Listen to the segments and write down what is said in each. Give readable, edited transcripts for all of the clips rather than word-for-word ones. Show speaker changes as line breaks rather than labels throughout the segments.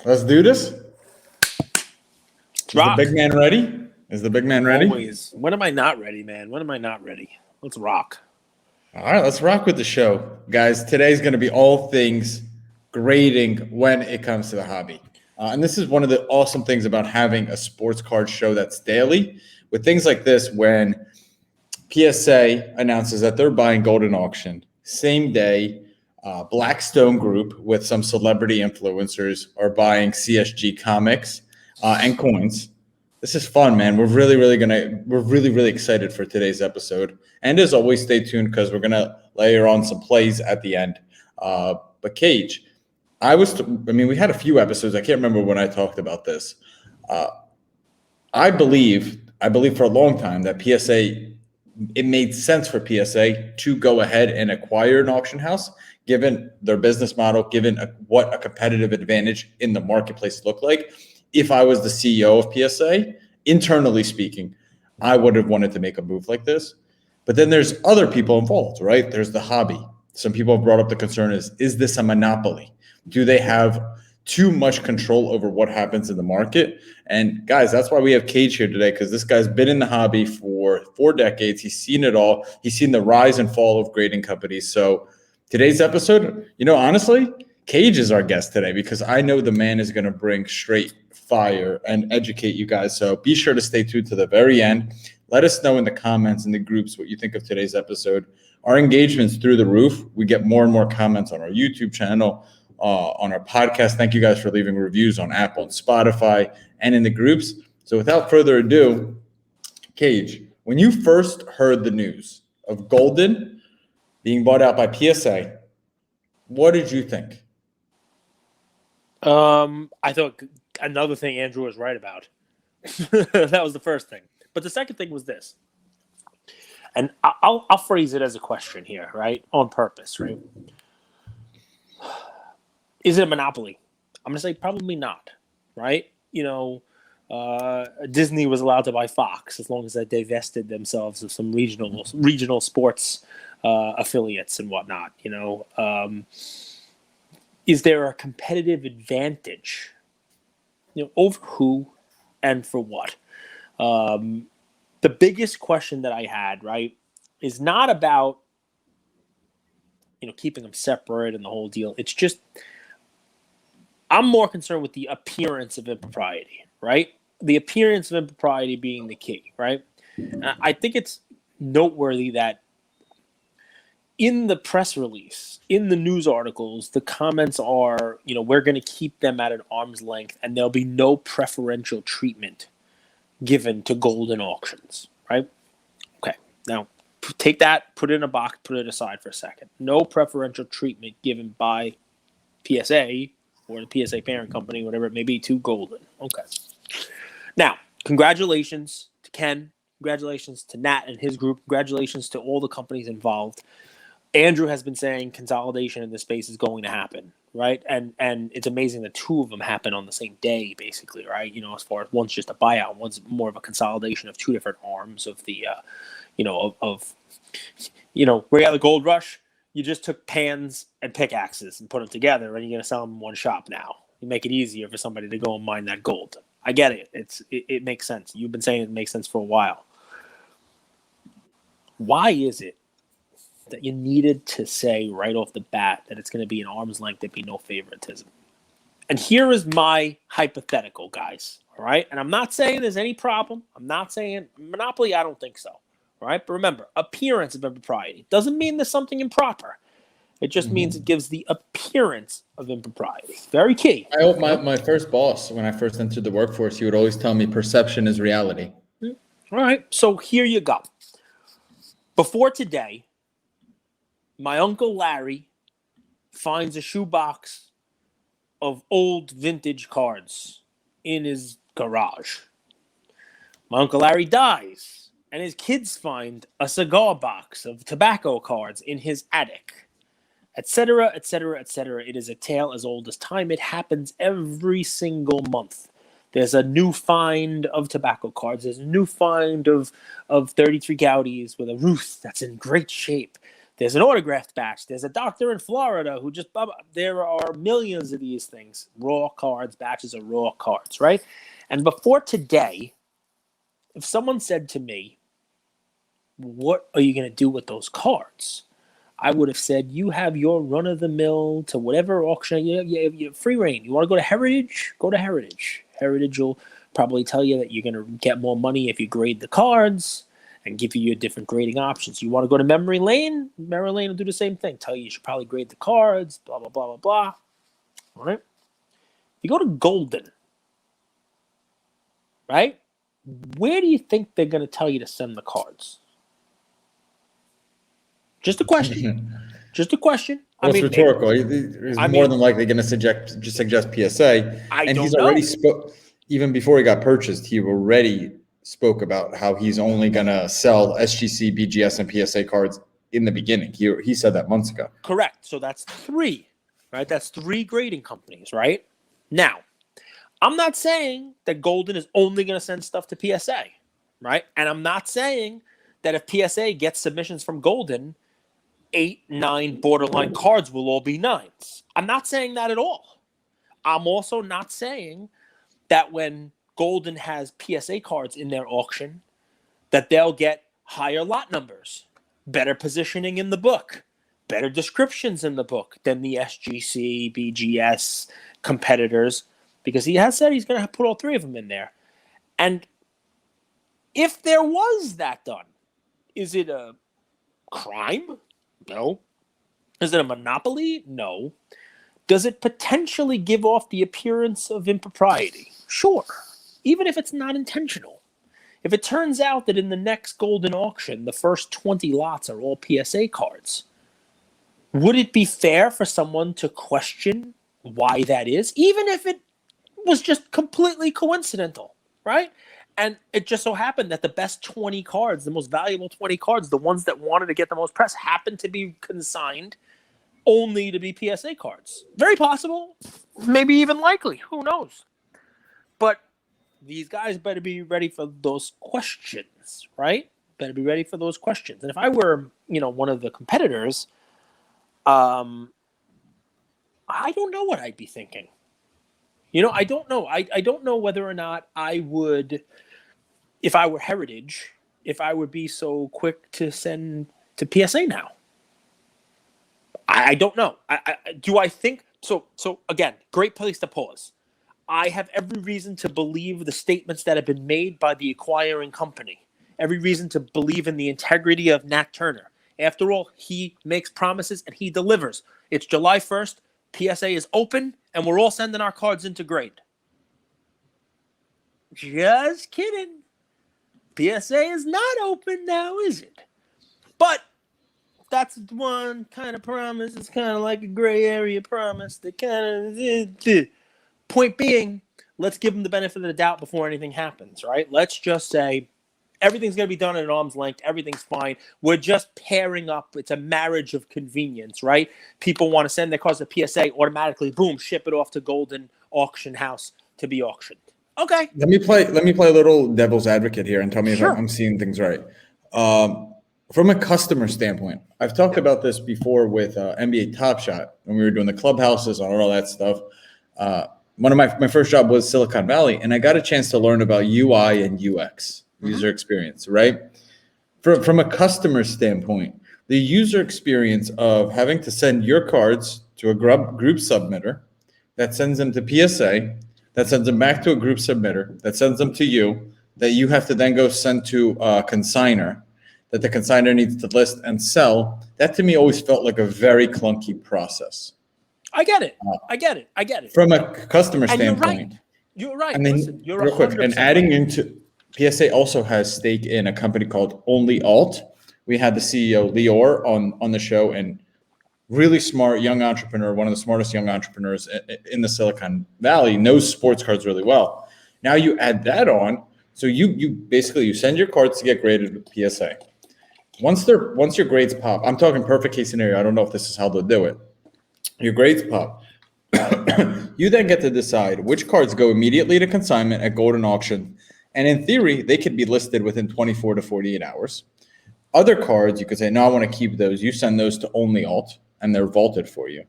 Let's do this. Is the
Rock.
big man ready? Is the big man ready?
Always. When am I not ready, man? When am I not ready? Let's rock.
All right, let's rock with the show. Guys, today's going to be all things grading when it comes to the hobby. And this is one of the awesome things about having a sports card show that's daily. With things like this, when PSA announces that they're buying Goldin auction, same day, Blackstone Group with some celebrity influencers are buying CSG comics and coins. This is fun, man. We're really excited for today's episode. And as always, stay tuned because we're gonna layer on some plays at the end. But Cage, we had a few episodes. I can't remember when I talked about this. I believe for a long time that PSA, it made sense for PSA to go ahead and acquire an auction house, given their business model, given what a competitive advantage in the marketplace looked like. If I was the CEO of PSA, internally speaking, I would have wanted to make a move like this. But then there's other people involved, right? There's the hobby. Some people have brought up the concern is this a monopoly? Do they have too much control over what happens in the market? And guys, that's why we have Cage here today, because this guy's been in the hobby for 4 decades. He's seen it all. He's seen the rise and fall of grading companies. So today's episode, honestly, Cage is our guest today because I know the man is going to bring straight fire and educate you guys. So be sure to stay tuned to the very end. Let us know in the comments in the groups what you think of today's episode. Our engagement's through the roof. We get more and more comments on our YouTube channel, on our podcast. Thank you guys for leaving reviews on Apple and Spotify and in the groups. So without further ado, Cage, when you first heard the news of Goldin being bought out by PSA, what did you think?
I thought another thing Andrew was right about. That was the first thing. But the second thing was this. And I'll phrase it as a question here, right? On purpose, right? Is it a monopoly? I'm going to say probably not, right? Disney was allowed to buy Fox as long as they divested themselves of some regional sports affiliates and whatnot. Is there a competitive advantage, over who and for what? The biggest question that I had, right, is not about, keeping them separate and the whole deal. It's just, I'm more concerned with the appearance of impropriety, right? The appearance of impropriety being the key, right? I think it's noteworthy that in the press release, in the news articles, the comments are, we're going to keep them at an arm's length and there'll be no preferential treatment given to Goldin auctions, right? Okay, now take that, put it in a box, put it aside for a second. No preferential treatment given by PSA or the PSA parent company, whatever it may be, to Goldin. Okay. Now, congratulations to Ken. Congratulations to Nat and his group. Congratulations to all the companies involved. Andrew has been saying consolidation in this space is going to happen, right? And it's amazing that 2 of them happen on the same day, basically, right? As far as one's just a buyout, one's more of a consolidation of 2 different arms of the, where you have the gold rush, you just took pans and pickaxes and put them together, and you're going to sell them in one shop now. You make it easier for somebody to go and mine that gold. I get it. It makes sense. You've been saying it makes sense for a while. Why is it that you needed to say right off the bat that it's going to be an arm's length, there'd be no favoritism? And here is my hypothetical, guys. All right. And I'm not saying there's any problem. I'm not saying monopoly. I don't think so. All right. But remember, appearance of impropriety doesn't mean there's something improper. It just means it gives the appearance of impropriety. Very key.
I hope my first boss, when I first entered the workforce, he would always tell me perception is reality.
All right. So here you go. Before today, my Uncle Larry finds a shoebox of old vintage cards in his garage. My Uncle Larry dies, and his kids find a cigar box of tobacco cards in his attic, etc., etc., etc. It is a tale as old as time. It happens every single month. There's a new find of tobacco cards. There's a new find of 33 Goudies with a Ruth that's in great shape. There's an autographed batch. There's a doctor in Florida who just, there are millions of these things. Raw cards, batches of raw cards, right? And before today, if someone said to me, what are you going to do with those cards? I would have said, you have your run-of-the-mill to whatever auction. You have free reign. You want to go to Heritage? Go to Heritage. Heritage will probably tell you that you're going to get more money if you grade the cards and give you your different grading options. You want to go to Memory Lane? Memory Lane will do the same thing. Tell you should probably grade the cards, blah, blah, blah, blah, blah. All right? You go to Goldin, right? Where do you think they're going to tell you to send the cards? Just a question. Just a question.
Well, it's rhetorical. He's more than likely going to suggest PSA. And he's already spoke, even before he got purchased, he already spoke about how he's only going to sell SGC, BGS, and PSA cards in the beginning. He said that months ago.
Correct. So that's 3, right? That's 3 grading companies, right? Now, I'm not saying that Goldin is only going to send stuff to PSA, right? And I'm not saying that if PSA gets submissions from Goldin, 8, 9 borderline cards will all be 9s. I'm not saying that at all. I'm also not saying that when Goldin has PSA cards in their auction, that they'll get higher lot numbers, better positioning in the book, better descriptions in the book than the SGC, BGS competitors, because he has said he's going to put all 3 of them in there. And if there was that done, is it a crime? No. Is it a monopoly? No. Does it potentially give off the appearance of impropriety? Sure. Even if it's not intentional. If it turns out that in the next Goldin auction, the first 20 lots are all PSA cards, would it be fair for someone to question why that is? Even if it was just completely coincidental, right? And it just so happened that the best 20 cards, the most valuable 20 cards, the ones that wanted to get the most press, happened to be consigned only to be PSA cards. Very possible, maybe even likely. Who knows? But these guys better be ready for those questions, right? Better be ready for those questions. And if I were, one of the competitors, I don't know what I'd be thinking. I don't know. I don't know whether or not I would, if I were Heritage, if I would be so quick to send to PSA now. I don't know. Do I think so? So again, great place to pause. I have every reason to believe the statements that have been made by the acquiring company. Every reason to believe in the integrity of Nat Turner. After all, he makes promises and he delivers. It's July 1st. PSA is open, and we're all sending our cards into grade. Just kidding. PSA is not open now, is it? But that's one kind of promise. It's kind of like a gray area promise. That kind of point being, let's give them the benefit of the doubt before anything happens, right? Let's just say everything's going to be done at an arm's length. Everything's fine. We're just pairing up. It's a marriage of convenience, right? People want to send their cards to PSA, automatically, boom, ship it off to Goldin auction house to be auctioned. Okay.
Let me play a little devil's advocate here and tell me if I'm seeing things right. From a customer standpoint, I've talked about this before with NBA Top Shot when we were doing the clubhouses and all that stuff. One of my first job was Silicon Valley, and I got a chance to learn about UI and UX. User experience, right? From a customer standpoint, the user experience of having to send your cards to a group submitter that sends them to PSA, that sends them back to a group submitter, that sends them to you, that you have to then go send to a consigner, that the consigner needs to list and sell. That to me always felt like a very clunky process.
I get it.
From a customer standpoint.
You're right.
And then,
listen, you're
real quick, and adding into PSA also has stake in a company called Only Alt. We had the CEO Lior on the show, and really smart young entrepreneur, one of the smartest young entrepreneurs in the Silicon Valley, knows sports cards really well. Now you add that on, so you basically you send your cards to get graded with PSA. Once your grades pop, I'm talking perfect case scenario. I don't know if this is how they'll do it. Your grades pop. You then get to decide which cards go immediately to consignment at Goldin auction. And in theory, they could be listed within 24 to 48 hours. Other cards, you could say, no, I want to keep those. You send those to Only Alt, and they're vaulted for you.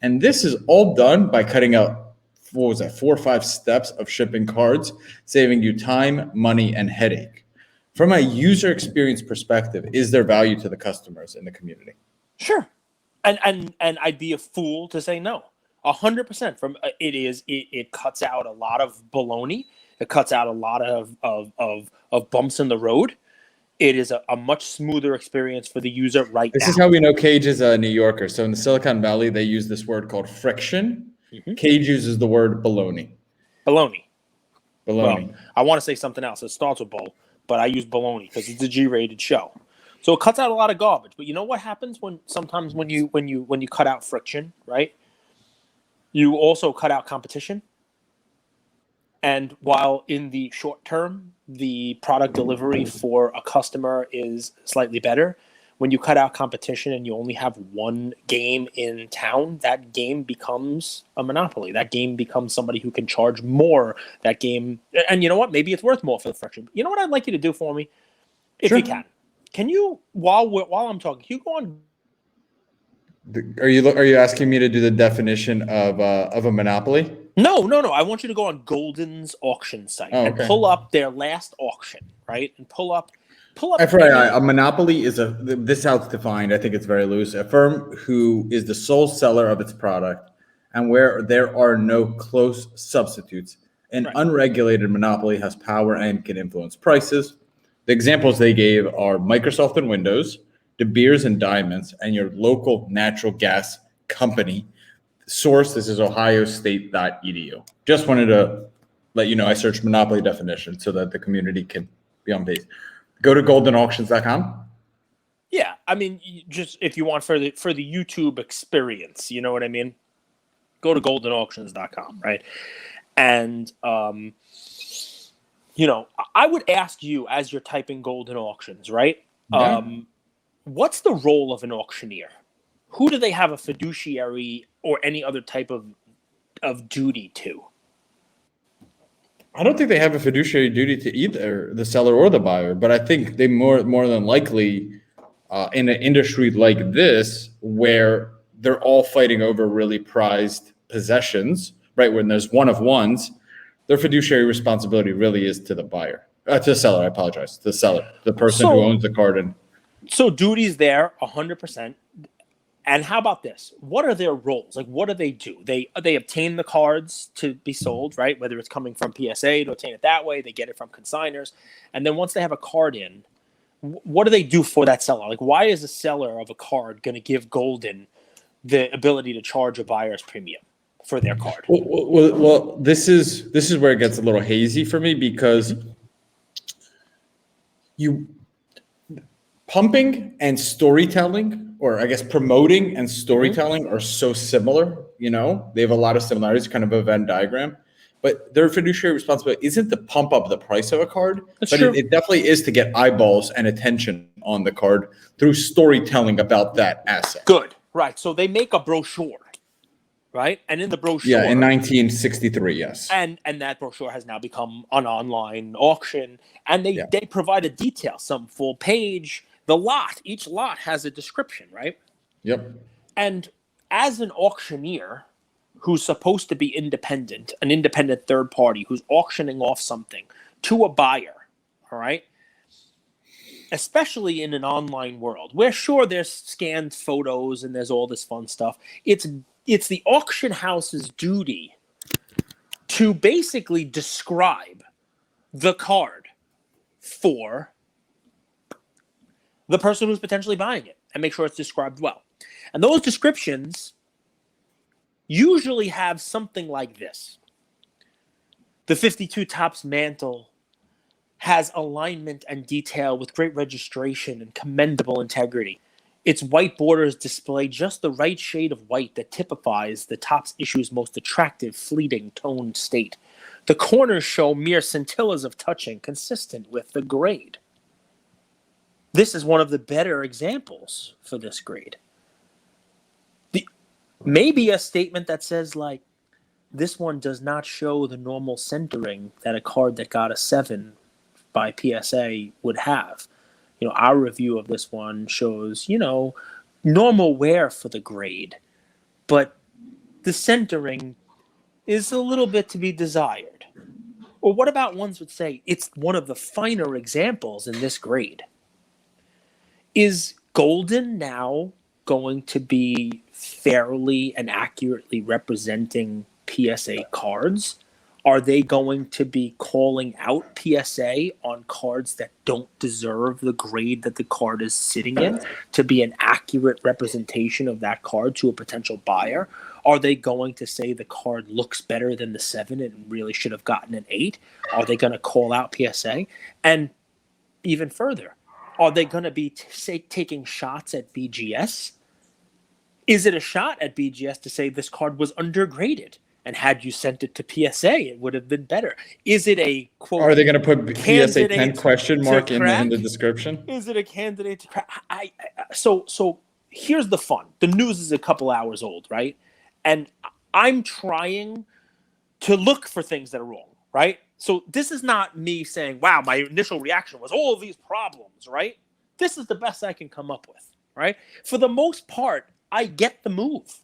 And this is all done by cutting out, what was that, 4 or 5 steps of shipping cards, saving you time, money, and headache. From a user experience perspective, is there value to the customers in the community?
Sure. And I'd be a fool to say no. 100%. From it cuts out a lot of baloney. It cuts out a lot of bumps in the road. It is a much smoother experience for the user right now.
This is how we know Cage is a New Yorker. So in the Silicon Valley, they use this word called friction.
Mm-hmm.
Cage uses the word baloney.
Baloney.
Baloney.
Well, I want to say something else. It starts with bull, but I use baloney because it's a G-rated show. So it cuts out a lot of garbage. But you know what happens when you cut out friction, right? You also cut out competition. And while in the short term, the product delivery for a customer is slightly better, when you cut out competition and you only have one game in town, that game becomes a monopoly. That game becomes somebody who can charge more. That game, and you know what? Maybe it's worth more for the friction. You know what I'd like you to do for me, if you can? Can you, while I'm talking, can you go on?
Are you asking me to do the definition of a monopoly?
No. I want you to go on Goldin's auction site and pull up their last auction, right? And pull up.
FYI, a monopoly is this is how it's defined. I think it's very loose. A firm who is the sole seller of its product and where there are no close substitutes. An unregulated monopoly has power and can influence prices. The examples they gave are Microsoft and Windows, De Beers and Diamonds, and your local natural gas company. Source, this is ohiostate.edu. Just wanted to let you know I searched monopoly definition so that the community can be on base. Go to goldenauctions.com.
Yeah, I mean, just if you want for the YouTube experience, you know what I mean? Go to goldenauctions.com, right? And I would ask you as you're typing Goldin Auctions, right?
Yeah.
What's the role of an auctioneer? Who do they have a fiduciary or any other type of duty to?
I don't think they have a fiduciary duty to either the seller or the buyer, but I think they more than likely in an industry like this where they're all fighting over really prized possessions, right? When there's one of ones, their fiduciary responsibility really is to the buyer, to the seller. I apologize, to the seller, the person who owns the card. And
so duties there, 100%. And how about this? What are their roles? Like, what do? They obtain the cards to be sold, right? Whether it's coming from PSA to obtain it that way, they get it from consigners. And then once they have a card in, what do they do for that seller? Like, why is a seller of a card going to give Goldin the ability to charge a buyer's premium for their card?
Well, this is where it gets a little hazy for me because pumping and storytelling, or I guess promoting and storytelling are so similar, they have a lot of similarities, kind of a Venn diagram, but their fiduciary responsibility isn't to pump up the price of a card, but it definitely is to get eyeballs and attention on the card through storytelling about that asset.
Good. Right. So they make a brochure, right? And in the brochure.
Yeah, in 1963, yes.
And that brochure has now become an online auction, and they provide a detail, some full page. Each lot has a description, right?
Yep.
And as an auctioneer who's supposed to be independent, an independent third party who's auctioning off something to a buyer, all right? Especially in an online world where, sure, there's scanned photos and there's all this fun stuff. It's the auction house's duty to basically describe the card for the person who's potentially buying it and make sure it's described well. And those descriptions usually have something like this. The 52 tops mantle has alignment and detail with great registration and commendable integrity. Its white borders display just the right shade of white that typifies the top's issue's most attractive, fleeting, toned state. The corners show mere scintillas of touching, consistent with the grade. This is one of the better examples for this grade. Maybe a statement that says, like, this one does not show the normal centering that a card that got a 7 by PSA would have. our review of this one shows, normal wear for the grade, but the centering is a little bit to be desired. Or what about ones would say it's one of the finer examples in this grade? Is Goldin now going to be fairly and accurately representing PSA cards? Are they going to be calling out PSA on cards that don't deserve the grade that the card is sitting in to be an accurate representation of that card to a potential buyer? Are they going to say the card looks better than the 7 and really should have gotten an 8? Are they going to call out PSA? And even further, are they going to be taking shots at BGS? Is it a shot at BGS to say this card was undergraded? And had you sent it to PSA, it would have been better. Is it a quote?
Are they going to put PSA 10 question mark in the description?
Is it a candidate to crack? So here's the fun. The news is a couple hours old, right? And I'm trying to look for things that are wrong, right? So this is not me saying, wow, my initial reaction was all of these problems, right? This is the best I can come up with, right? For the most part, I get the move.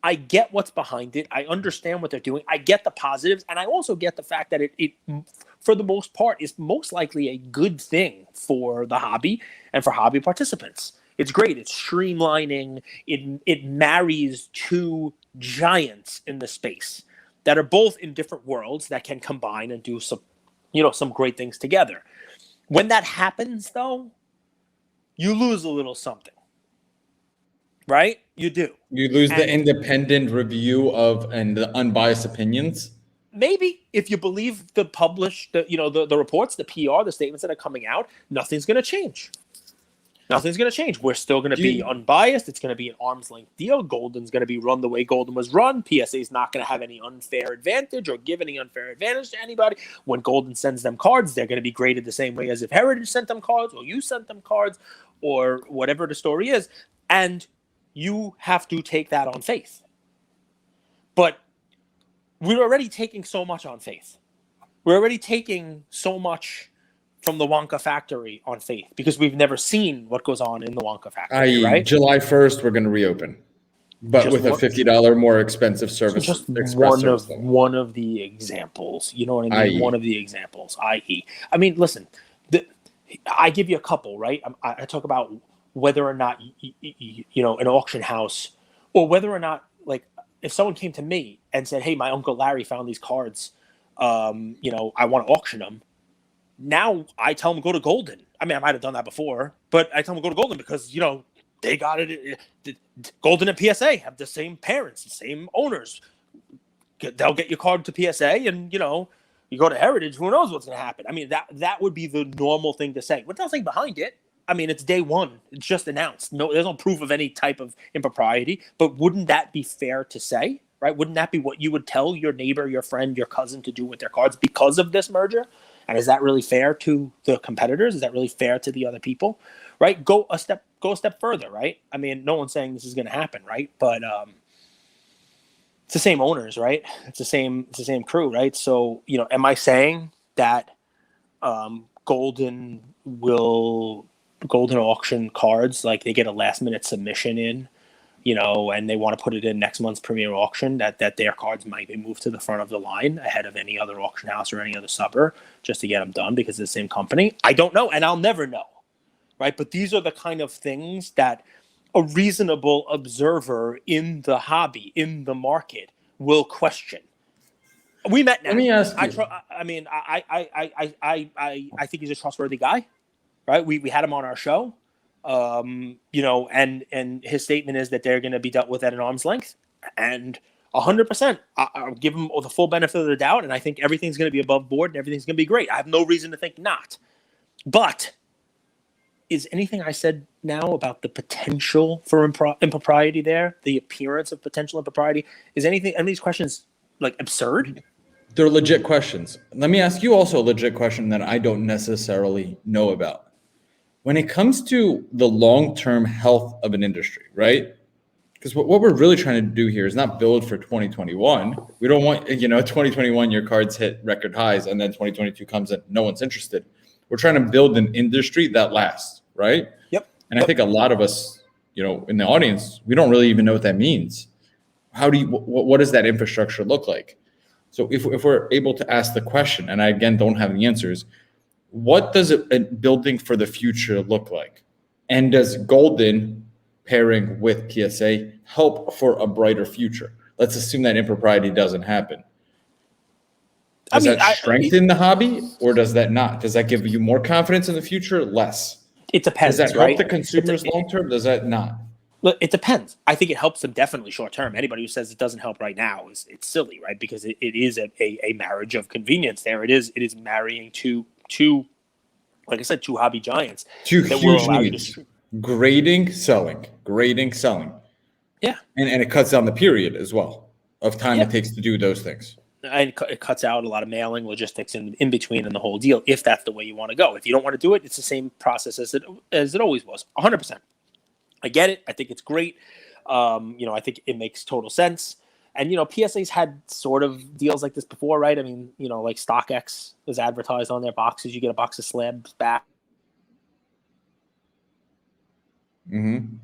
I get what's behind it. I understand what they're doing. I get the positives. And I also get the fact that it for the most part, is most likely a good thing for the hobby and for hobby participants. It's great. It's streamlining. It marries two giants in the space that are both in different worlds that can combine and do some great things together. When that happens, though, you lose a little something. Right? You do.
You lose the independent review and the unbiased opinions.
Maybe if you believe the published, the reports, the PR, the statements that are coming out, nothing's going to change. Nothing's going to change. We're still going to be unbiased. It's going to be an arm's length deal. Goldin's going to be run the way Goldin was run. PSA is not going to have any unfair advantage or give any unfair advantage to anybody. When Goldin sends them cards, they're going to be graded the same way as if Heritage sent them cards or you sent them cards or whatever the story is. And you have to take that on faith. But we're already taking so much on faith. We're already taking so much from the Wonka factory on faith because we've never seen what goes on in the Wonka factory, right?
July 1st, we're going to reopen, but just with a $50 more expensive service.
So just one of the examples. You know what I mean? One of the examples, i.e. I mean, listen, I give you a couple, right? I talk about whether or not, an auction house or whether or not, like, if someone came to me and said, hey, my Uncle Larry found these cards, I want to auction them. Now I tell them go to Goldin. I mean, I might have done that before, but I tell them go to Goldin because, they got it. Goldin and PSA have the same parents, the same owners. They'll get your card to PSA and, you go to Heritage, who knows what's going to happen. I mean, that would be the normal thing to say. With nothing behind it. I mean, it's day one. It's just announced. No, there's no proof of any type of impropriety. But wouldn't that be fair to say, right? Wouldn't that be what you would tell your neighbor, your friend, your cousin to do with their cards because of this merger? And is that really fair to the competitors? Is that really fair to the other people, right? Go a step further, right? I mean, no one's saying this is going to happen, right? But it's the same owners, right? It's the same crew, right? So, am I saying that Goldin auction cards, like they get a last minute submission in, and they want to put it in next month's premier auction, that their cards might be moved to the front of the line ahead of any other auction house or any other subber just to get them done because it's the same company? I don't know, and I'll never know, right? But these are the kind of things that a reasonable observer in the hobby, in the market, will question. We met now.
Let me ask you.
I think he's a trustworthy guy. Right, we had him on our show, and his statement is that they're going to be dealt with at an arm's length, and 100%, I'll give him the full benefit of the doubt, and I think everything's going to be above board and everything's going to be great. I have no reason to think not. But is anything I said now about the potential for impropriety there, the appearance of potential impropriety, is any of these questions like absurd?
They're legit questions. Let me ask you also a legit question that I don't necessarily know about. When it comes to the long-term health of an industry, right? Because what we're really trying to do here is not build for 2021. We don't want, 2021, your cards hit record highs, and then 2022 comes and no one's interested. We're trying to build an industry that lasts. right?
Yep.
And I think a lot of us, in the audience, we don't really even know what that means. How do you? What does that infrastructure look like? So if we're able to ask the question, and I again don't have the answers, what does a building for the future look like? And does Goldin pairing with PSA help for a brighter future? Let's assume that impropriety doesn't happen. Does that strengthen the hobby, or does that not? Does that give you more confidence in the future? Less?
It depends,
Does that help
right?
the consumers long term? Does that not?
Look, it depends. I think it helps them definitely short term. Anybody who says it doesn't help right now it's silly, right? Because it is a marriage of convenience. There it is marrying two, like I said, two hobby giants.
Two
that
huge
will allow
needs: grading, selling.
Yeah,
and it cuts down the period as well of time it takes to do those things.
And it cuts out a lot of mailing, logistics in between, and the whole deal. If that's the way you want to go, if you don't want to do it, it's the same process as it always was. 100%. I get it. I think it's great. I think it makes total sense. And PSA's had sort of deals like this before, right? I mean, like StockX is advertised on their boxes. You get a box of slabs back.
Mm-hmm.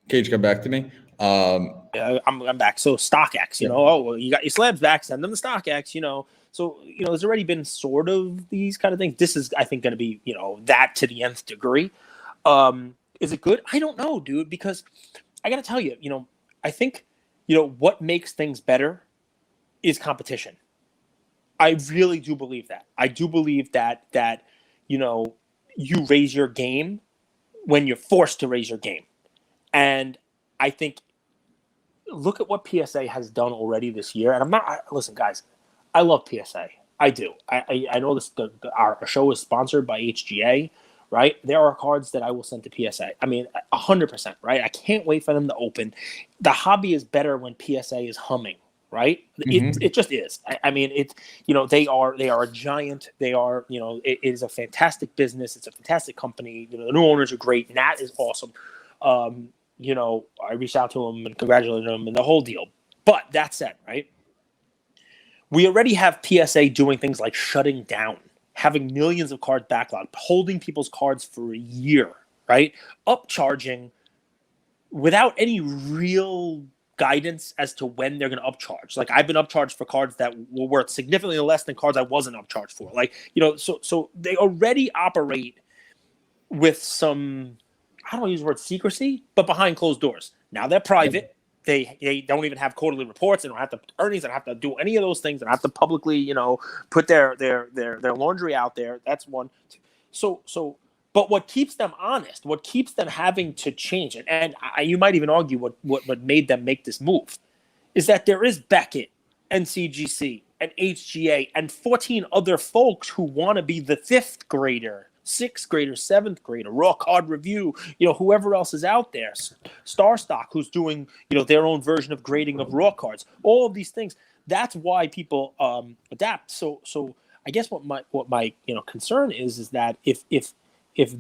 Cage, come back to me.
I'm back. So StockX, you got your slabs back, send them to StockX, So, there's already been sort of these kind of things. This is, I think, going to be, that to the nth degree. Is it good? I don't know, dude, because I got to tell you, I think, what makes things better is competition. I really do believe that. I do believe that, you raise your game when you're forced to raise your game. And I think, look at what PSA has done already this year. And listen, guys, I love PSA. I do. I know this. Our show is sponsored by HGA, right? There are cards that I will send to PSA. I mean, 100%, right? I can't wait for them to open. The hobby is better when PSA is humming, right? Mm-hmm. It just is. I mean, it's they are a giant. They are it is a fantastic business. It's a fantastic company. The new owners are great. Nat is awesome. I reached out to him and congratulated him and the whole deal. But that said, right? We already have PSA doing things like shutting down, having millions of cards backlogged, holding people's cards for a year, right? Upcharging without any real guidance as to when they're going to upcharge. Like I've been upcharged for cards that were worth significantly less than cards I wasn't upcharged for. Like, so they already operate with some, I don't want to use the word secrecy, but behind closed doors. Now they're private. They don't even have quarterly reports. They don't have to earnings. They don't have to do any of those things. They don't have to publicly, put their laundry out there. That's one. So, but what keeps them honest, what keeps them having to change it, and you might even argue what made them make this move, is that there is Beckett and CGC and HGA and 14 other folks who want to be the fifth grader, sixth grader, seventh grader, Raw Card Review, whoever else is out there, Star Stock, who's doing, their own version of grading of raw cards, all of these things. That's why people adapt. So I guess what my concern is that if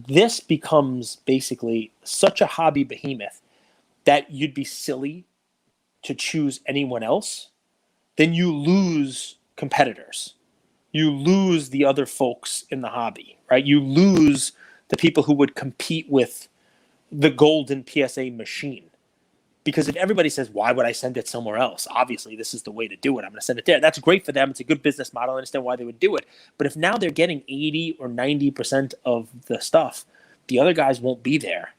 this becomes basically such a hobby behemoth that you'd be silly to choose anyone else, then you lose competitors. You lose the other folks in the hobby, right? You lose the people who would compete with the Goldin PSA machine. Because if everybody says, why would I send it somewhere else? Obviously, this is the way to do it. I'm going to send it there. That's great for them. It's a good business model. I understand why they would do it. But if now they're getting 80 or 90% of the stuff, the other guys won't be there.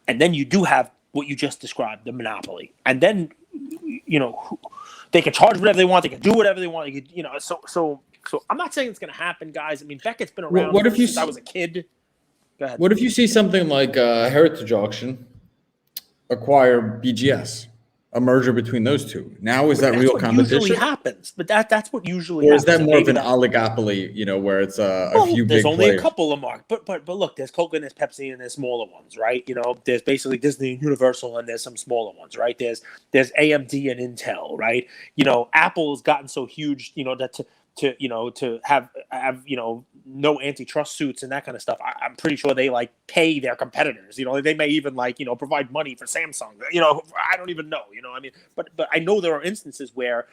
And then you do have what you just described, the monopoly. And then, they can charge whatever they want. They can do whatever they want. So I'm not saying it's going to happen, guys. I mean, Beckett's been around since I was a kid. Go ahead.
What if you see something like Heritage Auction acquire BGS, a merger between those two? Now is that real competition? That's what
usually happens. But that's what usually
happens.
Or
is that more of an oligopoly, where it's a few big players?
There's only a couple of markets. But look, there's Coke and there's Pepsi and there's smaller ones, right? There's basically Disney and Universal and there's some smaller ones, right? There's AMD and Intel, right? Apple has gotten so huge, that to have no antitrust suits and that kind of stuff. I'm pretty sure they pay their competitors. They may even provide money for Samsung. I don't even know. I mean, but I know there are instances where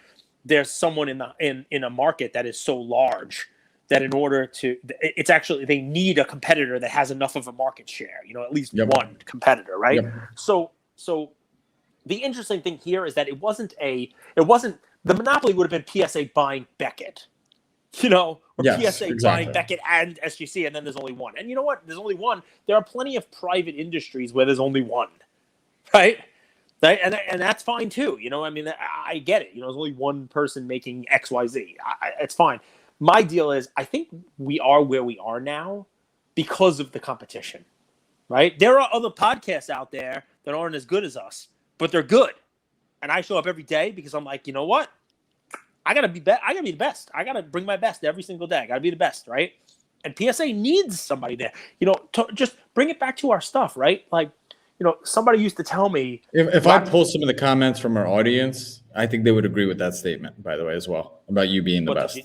there's someone in a market that is so large that in order to, it's actually, they need a competitor that has enough of a market share, at least one competitor, right? So the interesting thing here is that it wasn't the monopoly would have been PSA buying Beckett, or PSA buying Beckett and SGC, and then there's only one. And you know what? There's only one. There are plenty of private industries where there's only one, right? And that's fine too. I get it. There's only one person making XYZ. It's fine. My deal is, I think we are where we are now because of the competition, right? There are other podcasts out there that aren't as good as us, but they're good. And I show up every day because I'm like, you know what? I gotta be the best. I gotta bring my best every single day. I gotta be the best, right? And PSA needs somebody there. To just bring it back to our stuff, right? Like, somebody used to tell me,
if I pull some of the comments from our audience, I think they would agree with that statement, by the way, as well, about you being the best.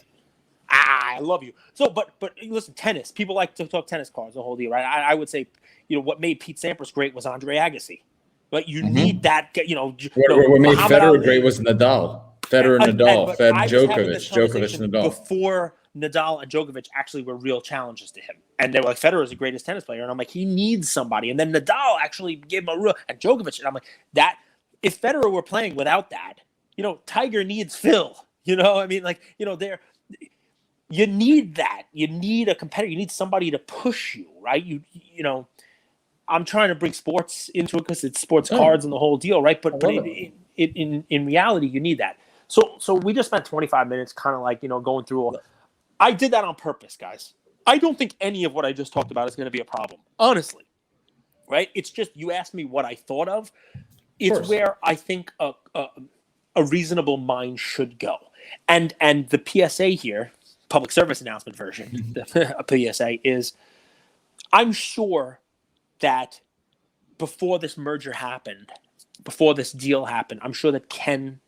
I love you. So, but listen, tennis. People like to talk tennis cards the whole deal, right? I would say, what made Pete Sampras great was Andre Agassi. But you need that.
What made Federer great was Nadal. Federer, Nadal, Fed, Djokovic, Nadal.
Before Nadal and Djokovic actually were real challenges to him, and they were like, Federer is the greatest tennis player, and I'm like, he needs somebody. And then Nadal actually gave him a real, and Djokovic, and I'm like, that if Federer were playing without that, Tiger needs Phil. They're. You need that. You need a competitor. You need somebody to push you, right? I'm trying to bring sports into it because it's sports cards and the whole deal, right? But in reality, you need that. So we just spent 25 minutes kind of like, going through all. I did that on purpose, guys. I don't think any of what I just talked about is going to be a problem, honestly, right? It's just you asked me what I thought of. It's where I think a reasonable mind should go. And the PSA here, public service announcement version, a PSA is, I'm sure that before this merger happened, before this deal happened, I'm sure that Ken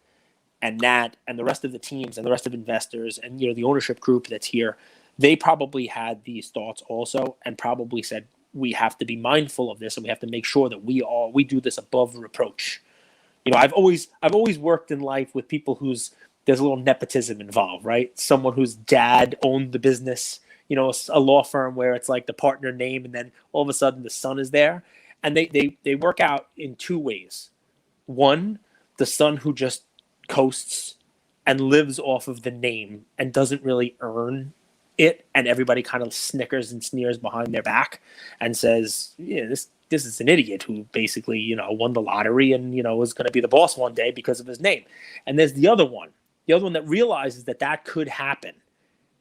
and Nat and the rest of the teams and the rest of investors and the ownership group that's here, they probably had these thoughts also and probably said, we have to be mindful of this and we have to make sure that we do this above reproach. I've always worked in life with people there's a little nepotism involved, right? Someone whose dad owned the business, a law firm where it's like the partner name and then all of a sudden the son is there. And they work out in two ways. One, the son who just coasts and lives off of the name and doesn't really earn it. And everybody kind of snickers and sneers behind their back and says, this is an idiot who basically, won the lottery and, was going to be the boss one day because of his name. And there's the other one that realizes that could happen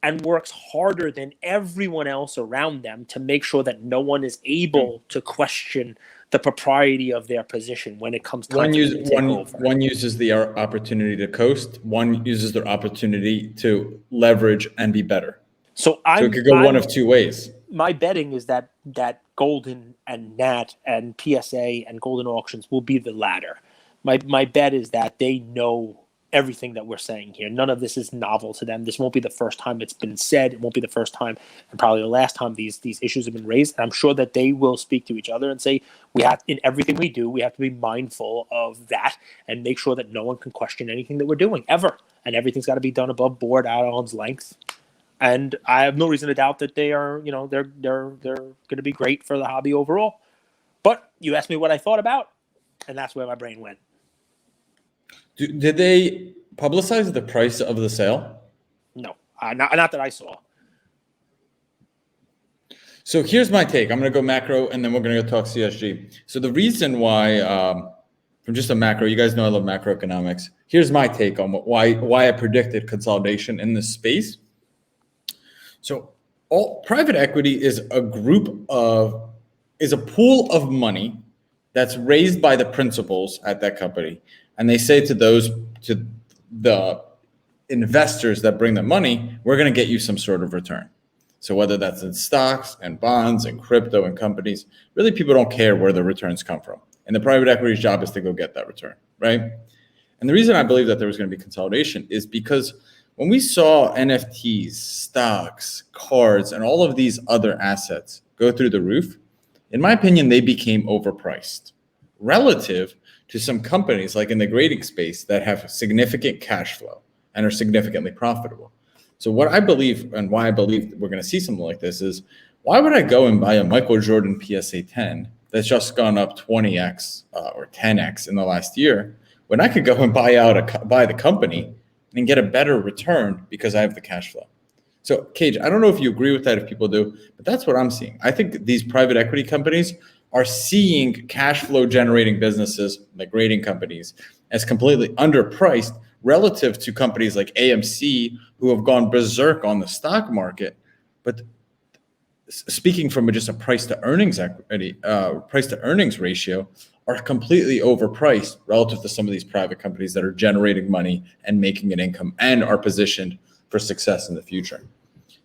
and works harder than everyone else around them to make sure that no one is able to question the propriety of their position when it comes time to take over.
One uses the opportunity to coast. One uses their opportunity to leverage and be better. So it could go one of two ways.
My betting is that Goldin and Nat and PSA and Goldin Auctions will be the latter. My bet is that they know everything that we're saying here. None of this is novel to them. This won't be the first time it's been said. It won't be the first time and probably the last time these issues have been raised. And I'm sure that they will speak to each other and say, in everything we do, we have to be mindful of that and make sure that no one can question anything that we're doing ever. And everything's got to be done above board, at arm's length. And I have no reason to doubt that they are, they're going to be great for the hobby overall. But you asked me what I thought about, and that's where my brain went.
Did they publicize the price of the sale?
No, not that I saw.
So here's my take. I'm going to go macro, and then we're going to go talk CSG. So the reason why, from just a macro, you guys know I love macroeconomics. Here's my take on why I predicted consolidation in this space. So private equity is a pool of money that's raised by the principals at that company. And they say to the investors that bring the money, we're going to get you some sort of return. So whether that's in stocks and bonds and crypto and companies, really people don't care where the returns come from. And the private equity's job is to go get that return, right? And the reason I believe that there was going to be consolidation is because when we saw NFTs, stocks, cards, and all of these other assets go through the roof, in my opinion, they became overpriced relative to some companies like in the grading space that have significant cash flow and are significantly profitable. So what I believe and why I believe we're going to see something like this is, why would I go and buy a Michael Jordan PSA 10 that's just gone up 20x or 10x in the last year, when I could go and buy the company and get a better return because I have the cash flow? So, Cage, I don't know if you agree with that, if people do, but that's what I'm seeing. I think these private equity companies are seeing cash flow generating businesses like grading companies as completely underpriced relative to companies like AMC, who have gone berserk on the stock market. But speaking from just a price to earnings ratio, are completely overpriced relative to some of these private companies that are generating money and making an income and are positioned for success in the future.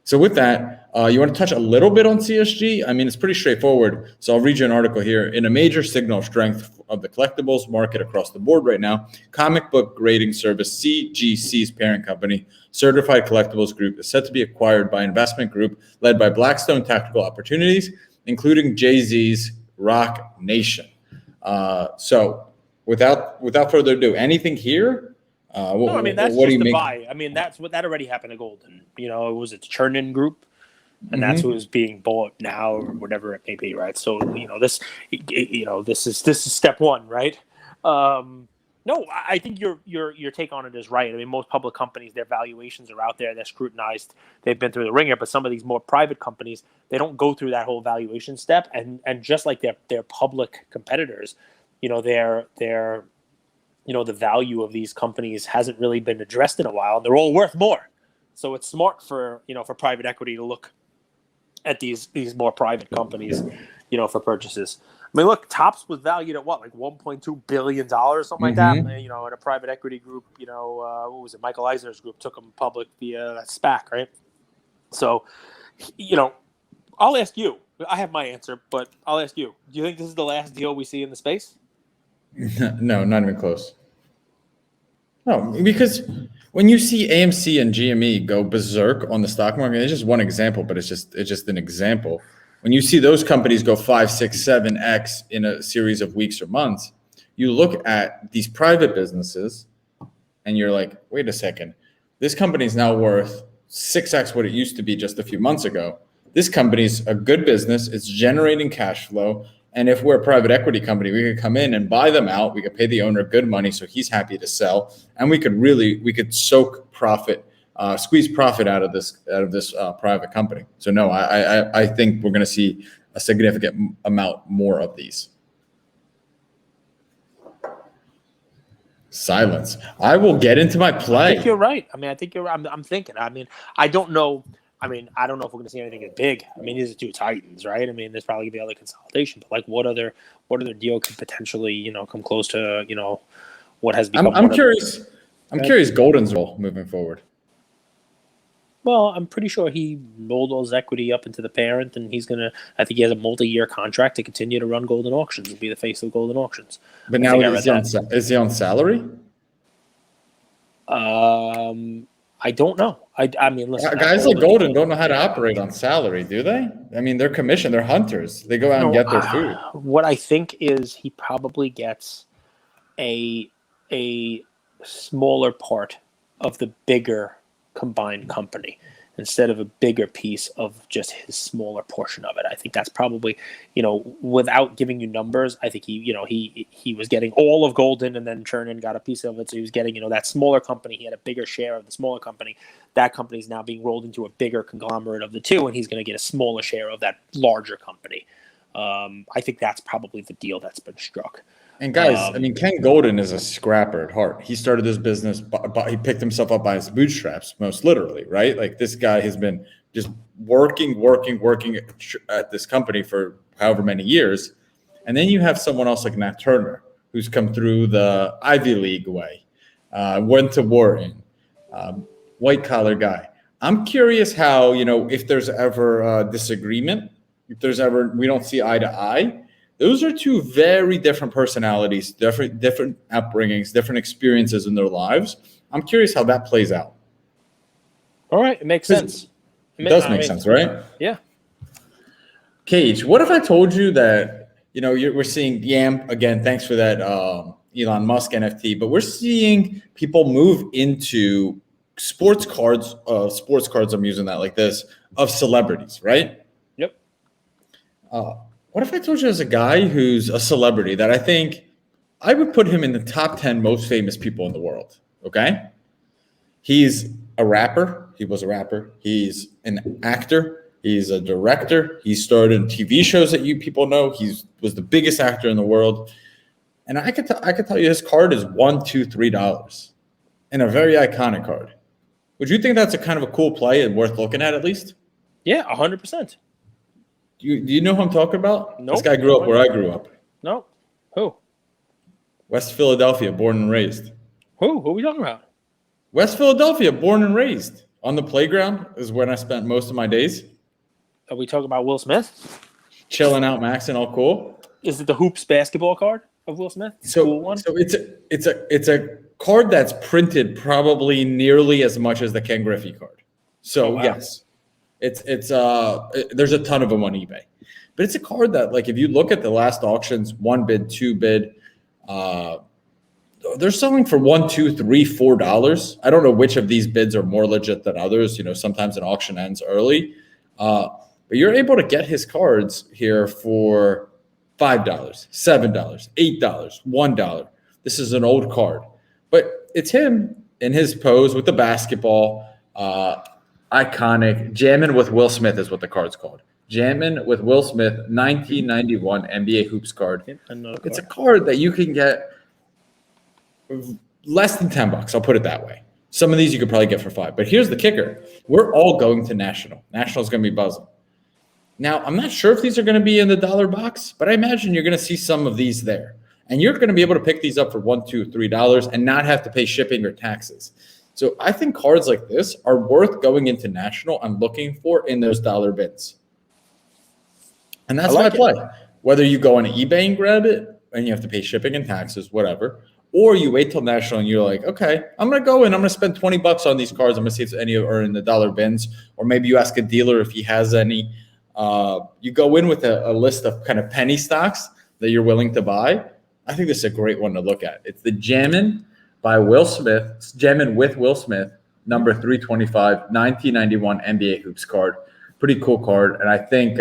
So with that, you want to touch a little bit on CSG? I mean, it's pretty straightforward. So I'll read you an article here. In a major signal of strength of the collectibles market across the board right now, comic book grading service CGC's parent company, Certified Collectibles Group, is set to be acquired by investment group led by Blackstone Tactical Opportunities, including Jay-Z's Rock Nation. So without further ado, anything here?
No, I mean, that's
what do
just
you
the
make?
buy. I mean, that already happened to Goldin. It was its Chernin Group, and that's who is being bought now, or whatever it may be, right? So this is step one, right? No, I think your take on it is right. I mean, most public companies, their valuations are out there, they're scrutinized, they've been through the ringer. But some of these more private companies, they don't go through that whole valuation step, and just like their public competitors, they're the value of these companies hasn't really been addressed in a while. They're all worth more. So it's smart for private equity to look at these more private companies, for purchases. I mean, look, Topps was valued at what, like $1.2 billion, something like that. And a private equity group, what was it? Michael Eisner's group took them public via that SPAC, right? So, I'll ask you. I have my answer, but I'll ask you. Do you think this is the last deal we see in the space?
No, not even close. No, because when you see AMC and GME go berserk on the stock market, it's just one example, but it's just an example. When you see those companies go 5, 6, 7x in a series of weeks or months, you look at these private businesses and you're like, wait a second, this company is now worth 6x what it used to be just a few months ago. This company's a good business, it's generating cash flow. And if we're a private equity company, we could come in and buy them out. We could pay the owner good money so he's happy to sell, and we could soak profit, squeeze profit out of this private company. So no, I think we're going to see a significant amount more of these. Silence. I will get into my play.
I think you're right. I mean, I think you're. I'm thinking. I mean, I don't know. I don't know if we're going to see anything as big. I mean, these are two titans, right? I mean, there's probably going to be other consolidation, but like, what other deal could potentially, come close to, what has become?
I'm curious. I'm curious Goldin's role moving forward.
Well, I'm pretty sure he rolled all his equity up into the parent, and I think he has a multi-year contract to continue to run Goldin Auctions and be the face of Goldin Auctions.
But now is he on salary?
I don't know. I mean, listen,
guys like Goldin don't know how to operate on salary, do they? I mean, they're commissioned, they're hunters. They go out and get their food.
What I think is he probably gets a smaller part of the bigger combined company instead of a bigger piece of just his smaller portion of it. I think that's probably, without giving you numbers, I think he was getting all of Goldin, and then Chernin got a piece of it. So he was getting, that smaller company. He had a bigger share of the smaller company. That company is now being rolled into a bigger conglomerate of the two, and he's going to get a smaller share of that larger company. I think that's probably the deal that's been struck.
And guys, Ken Goldin is a scrapper at heart. He started this business, he picked himself up by his bootstraps, most literally, right? Like, this guy has been just working at this company for however many years. And then you have someone else like Nat Turner, who's come through the Ivy League way, went to Wharton, white collar guy. I'm curious how, if there's ever a disagreement, we don't see eye to eye. Those are two very different personalities, different upbringings, different experiences in their lives. I'm curious how that plays out.
All right, it makes sense.
It does make sense, right?
Yeah.
Cage, what if I told you that, we're seeing YAMP again? Thanks for that, Elon Musk NFT. But we're seeing people move into sports cards. I'm using that like this of celebrities, right?
Yep.
What if I told you as a guy who's a celebrity that I think I would put him in the top 10 most famous people in the world? Okay. He's a rapper. He was a rapper. He's an actor. He's a director. He starred in TV shows that you people know. He was the biggest actor in the world. And I could tell you his card is $1, $2, $3 and a very iconic card. Would you think that's a kind of a cool play and worth looking at least?
Yeah, 100%.
Do you know who I'm talking about?
Nope.
This guy grew up where I grew up.
No. Who?
West Philadelphia, born and raised.
Who are we talking about?
West Philadelphia, born and raised. On the playground is when I spent most of my days.
Are we talking about Will Smith?
Chilling out, maxing, all cool.
Is it the Hoops basketball card of Will Smith? Cool one?
So it's a card that's printed probably nearly as much as the Ken Griffey card. So
wow.
Yes, there's a ton of them on eBay, but it's a card that, like, if you look at the last auctions, 1 bid, 2 bid, they're selling for $1, $2, $3, $4. I don't know which of these bids are more legit than others. You know, sometimes an auction ends early, but you're able to get his cards here for $5, $7, $8, $1. This is an old card, but it's him in his pose with the basketball. Iconic. Jammin' with Will Smith is what the card's called. Jammin' with Will Smith, 1991 NBA Hoops card. It's a card that you can get less than $10. I'll put it that way. Some of these you could probably get for $5. But here's the kicker. We're all going to National. National's going to be buzzing. Now, I'm not sure if these are going to be in the dollar box, but I imagine you're going to see some of these there. And you're going to be able to pick these up for $1, $2, $3 and not have to pay shipping or taxes. So I think cards like this are worth going into National and looking for in those dollar bins. And that's my play. Whether you go on eBay and grab it and you have to pay shipping and taxes, whatever, or you wait till National and you're like, okay, I'm going to go in. I'm going to spend $20 on these cards. I'm going to see if any are in the dollar bins. Or maybe you ask a dealer if he has any. You go in with a list of kind of penny stocks that you're willing to buy. I think this is a great one to look at. It's the Jammin' by Will Smith. It's Jammin' with Will Smith, number 325, 1991 NBA Hoops card. Pretty cool card. And I think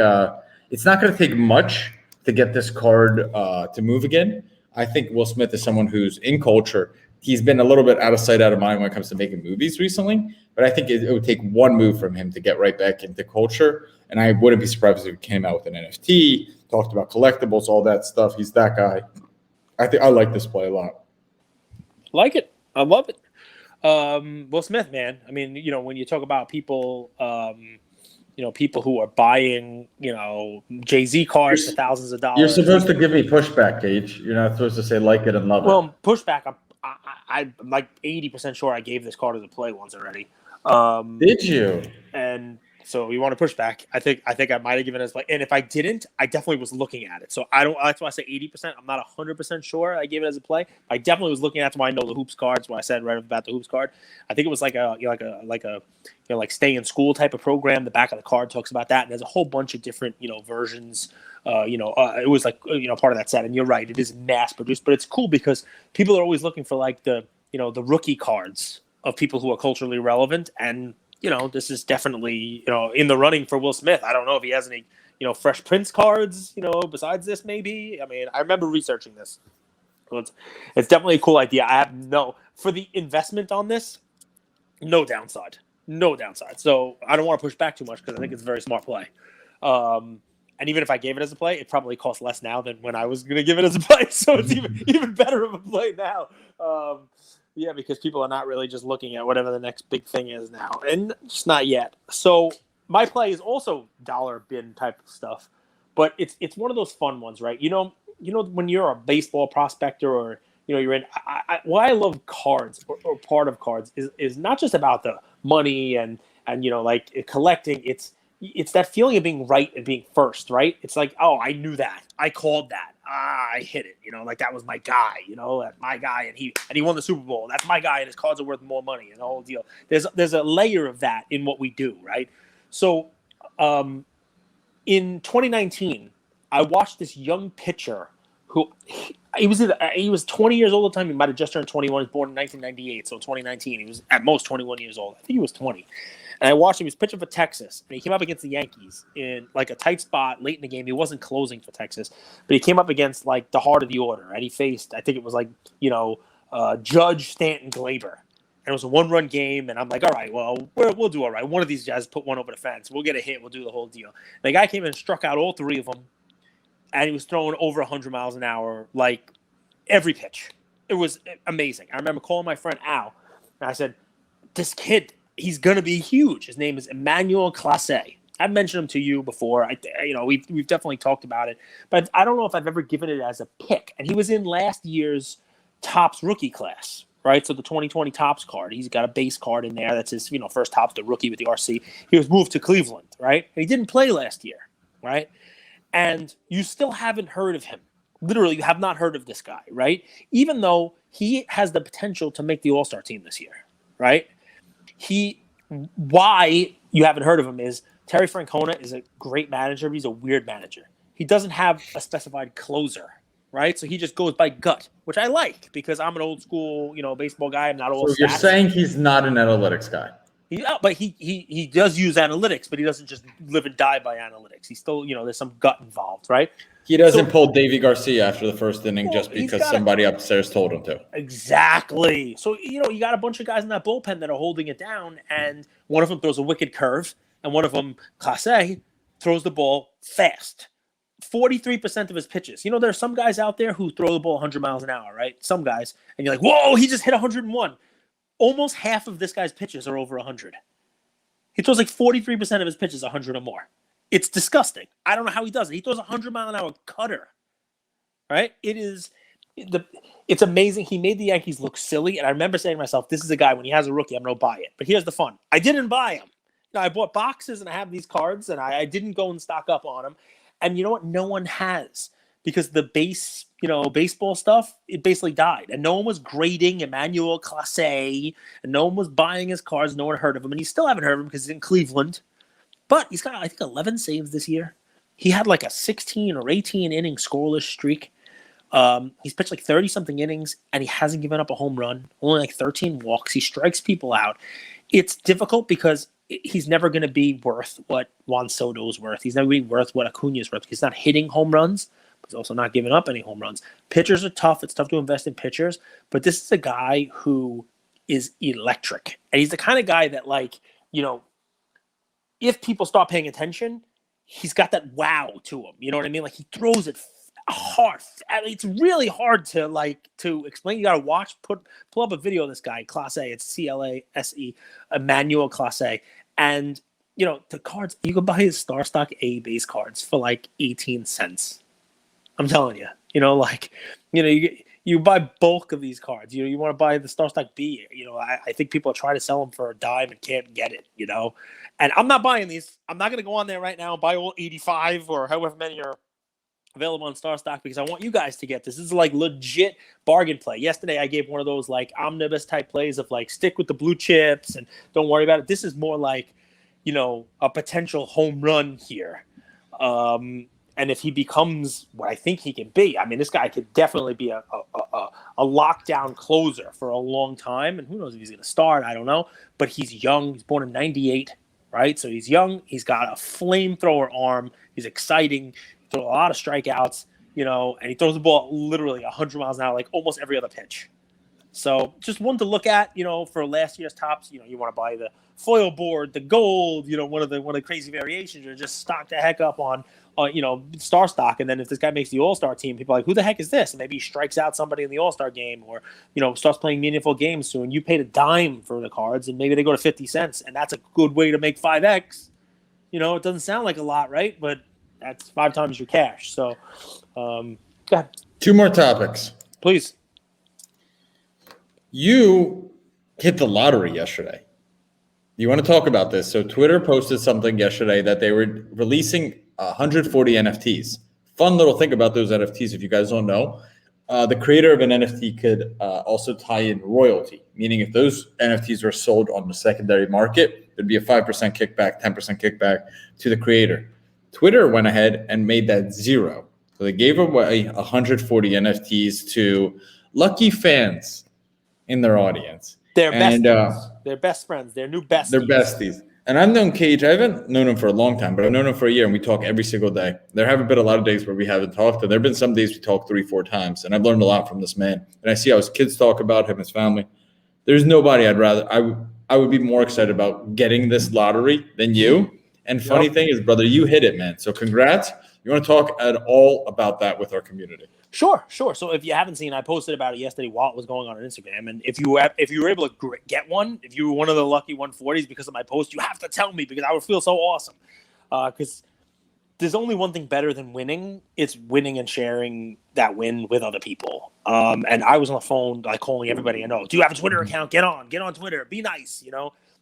it's not going to take much to get this card to move again. I think Will Smith is someone who's in culture. He's been a little bit out of sight, out of mind when it comes to making movies recently. But I think it would take one move from him to get right back into culture. And I wouldn't be surprised if he came out with an NFT, talked about collectibles, all that stuff. He's that guy. I like this play a lot.
Like it. I love it. Will Smith, man. I mean, you know, when you talk about people, people who are buying, Jay-Z cards for thousands of dollars.
You're supposed to give me pushback, Gage. You're not supposed to say like it and love it.
Well, pushback, I'm like 80% sure I gave this card as a play once already.
Did you?
And so you want to push back. I think I might have given it as like, and if I didn't, I definitely was looking at it. So that's why I say 80%. I'm not 100% sure I gave it as a play. I definitely was looking at it. I know the hoops cards. What I said right about the hoops card. I think it was like like stay in school type of program. The back of the card talks about that, and there's a whole bunch of different versions. It was like part of that set. And you're right, it is mass produced, but it's cool because people are always looking for like the rookie cards of people who are culturally relevant. And this is definitely, in the running for Will Smith. I don't know if he has any, Fresh Prince cards, besides this maybe. I mean, I remember researching this. So it's definitely a cool idea. For the investment on this, no downside. No downside. So I don't want to push back too much because I think it's a very smart play. And even if I gave it as a play, it probably costs less now than when I was going to give it as a play. So it's even better of a play now. Yeah, because people are not really just looking at whatever the next big thing is now, and just not yet. So my play is also dollar bin type of stuff, but it's one of those fun ones, right? When you're a baseball prospector or you're in. Why I love cards or part of cards is not just about the money and like collecting. It's that feeling of being right and being first, right? It's like, oh, I knew that, I called that. I hit it, like that was my guy, that's my guy, and he won the Super Bowl. That's my guy, and his cards are worth more money, and the whole deal. There's a layer of that in what we do, right? So, in 2019, I watched this young pitcher who he was 20 years old at the time. He might have just turned 21. He was born in 1998, so 2019. He was at most 21 years old. I think he was 20. And I watched him. He was pitching for Texas, and he came up against the Yankees in like a tight spot late in the game. He wasn't closing for Texas, but he came up against like the heart of the order, and he faced, I think it was like, Judge, Stanton, Glaber. And it was a one-run game, and I'm like, all right, well, we'll do all right. One of these guys put one over the fence. We'll get a hit. We'll do the whole deal. The guy came in and struck out all three of them, and he was throwing over 100 miles an hour, like every pitch. It was amazing. I remember calling my friend Al, and I said, this kid, he's going to be huge. His name is Emmanuel Clase. I've mentioned him to you before. We've definitely talked about it, but I don't know if I've ever given it as a pick. And he was in last year's Topps rookie class, right? So the 2020 Topps card, he's got a base card in there. That's his, first Topps, the rookie with the RC. He was moved to Cleveland, right? And he didn't play last year, right? And you still haven't heard of him. Literally, you have not heard of this guy, right? Even though he has the potential to make the All-Star team this year, right? Why you haven't heard of him is Terry Francona is a great manager, but he's a weird manager. He doesn't have a specified closer, right? So he just goes by gut, which I like because I'm an old school, baseball guy. I'm not all.
So you're saying he's not an analytics guy?
But he does use analytics, but he doesn't just live and die by analytics. He's still, there's some gut involved, right?
He doesn't pull Davy Garcia after the first inning just because somebody upstairs told him to.
Exactly. So, you got a bunch of guys in that bullpen that are holding it down, and one of them throws a wicked curve, and one of them, Clase, throws the ball fast. 43% of his pitches. There are some guys out there who throw the ball 100 miles an hour, right? Some guys. And you're like, whoa, he just hit 101. Almost half of this guy's pitches are over 100. He throws like 43% of his pitches 100 or more. It's disgusting. I don't know how he does it. He throws a 100-mile-an-hour cutter, right? It's amazing. He made the Yankees look silly, and I remember saying to myself, this is a guy, when he has a rookie, I'm going to buy it. But here's the fun. I didn't buy him. I bought boxes, and I have these cards, and I didn't go and stock up on them. And you know what? No one has, because the baseball stuff, it basically died. And no one was grading Emmanuel Clase, and no one was buying his cards. No one heard of him, and you still haven't heard of him because he's in Cleveland. But he's got, I think, 11 saves this year. He had like a 16 or 18 inning scoreless streak. He's pitched like 30-something innings, and he hasn't given up a home run. Only like 13 walks. He strikes people out. It's difficult because he's never going to be worth what Juan Soto is worth. He's never going to be worth what Acuna is worth. He's not hitting home runs, but he's also not giving up any home runs. Pitchers are tough. It's tough to invest in pitchers. But this is a guy who is electric. And he's the kind of guy that, if people start paying attention, he's got that wow to him. You know what I mean? Like, he throws it hard. I mean, it's really hard to explain. You got to pull up a video of this guy, Clase. It's Clase, Emmanuel Clase. And, the cards, you can buy his Star Stock A base cards for like 18 cents. I'm telling you, you buy bulk of these cards. You want to buy the Star Stock B. I think people try to sell them for a dime and can't get it. And I'm not buying these. I'm not going to go on there right now and buy all 85 or however many are available on Star Stock because I want you guys to get this. This is like legit bargain play. Yesterday I gave one of those like omnibus type plays of like stick with the blue chips and don't worry about it. This is more like a potential home run here. And if he becomes what I think he can be, I mean, this guy could definitely be a lockdown closer for a long time. And who knows if he's going to start? I don't know. But he's young. He's born in 98, right? So he's young. He's got a flamethrower arm. He's exciting. He throws a lot of strikeouts, and he throws the ball literally 100 miles an hour, like almost every other pitch. So just one to look at, for last year's Topps. You want to buy the foil board, the gold, one of the crazy variations, or just stock the heck up on Star Stock. And then if this guy makes the All-Star team, people are like, who the heck is this? And maybe he strikes out somebody in the All-Star game or, starts playing meaningful games soon. You paid a dime for the cards and maybe they go to 50 cents. And that's a good way to make 5X. It doesn't sound like a lot, right? But that's 5 times your cash. So, go ahead.
2 more topics.
Please.
You hit the lottery yesterday. You want to talk about this? So Twitter posted something yesterday that they were releasing 140 NFTs. Fun little thing about those NFTs, if you guys don't know. The creator of an NFT could also tie in royalty, meaning if those NFTs were sold on the secondary market, there'd be a 5% kickback, 10% kickback to the creator. Twitter went ahead and made that 0. So they gave away 140 NFTs to lucky fans in their audience.
They're
And
besties. They're best friends. They're new besties.
they're besties. And I've known Cage. I haven't known him for a long time, but I've known him for a year, and we talk every single day. There haven't been a lot of days where we haven't talked, and there have been some days we talk 3-4 times. And I've learned a lot from this man. And I see how his kids talk about him, his family. There's nobody I'd rather. I would be more excited about getting this lottery than you. And funny thing is, brother, you hit it, man. So congrats. You want to talk at all about that with our community?
Sure. So if you haven't seen, I posted about it yesterday while it was going on Instagram. And if you were able to get one, if you were one of the lucky 140s because of my post, you have to tell me because I would feel so awesome. Because there's only one thing better than winning. It's winning and sharing that win with other people. And I was on the phone, like calling everybody I know. Do you have a Twitter account? Get on Twitter. Be nice,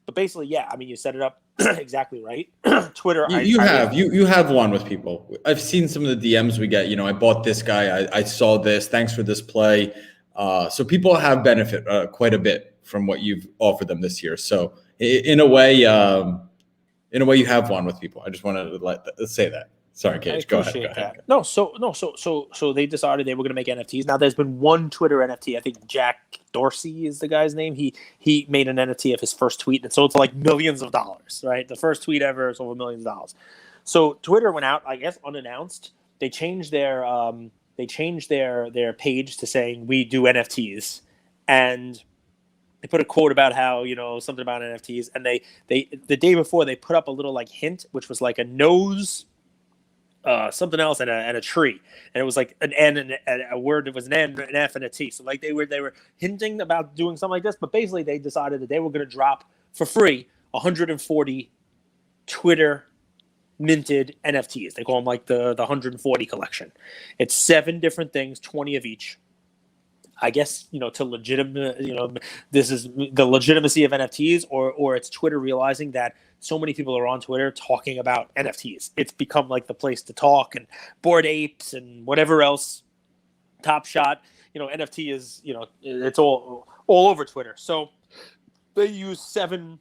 But basically, yeah, I mean, you set it up exactly right. Twitter.
You have one with people. I've seen some of the DMs we get. I bought this guy. I saw this. Thanks for this play. So people have benefit quite a bit from what you've offered them this year. So in a way, you have one with people. I just wanted to say that. Sorry, Cage. Go ahead.
No, so they decided they were going to make NFTs. Now, there's been one Twitter NFT. I think Jack Dorsey is the guy's name. He made an NFT of his first tweet, and so it's like millions of dollars, right? The first tweet ever is over millions of dollars. So Twitter went out, I guess, unannounced. They changed their page to saying we do NFTs, and they put a quote about how something about NFTs, and they the day before they put up a little like hint, which was like a nose. Something else and a tree, and it was like an N and a word. It was an N, an F, and a T. So like they were hinting about doing something like this, but basically they decided that they were going to drop for free 140 Twitter minted NFTs. They call them like the 140 collection. It's 7 different things, 20 of each. I guess, to legitimate, this is the legitimacy of NFTs, or it's Twitter realizing that so many people are on Twitter talking about NFTs. It's become like the place to talk, and Bored Apes and whatever else, Top Shot, NFT is, it's all over Twitter. So they use 7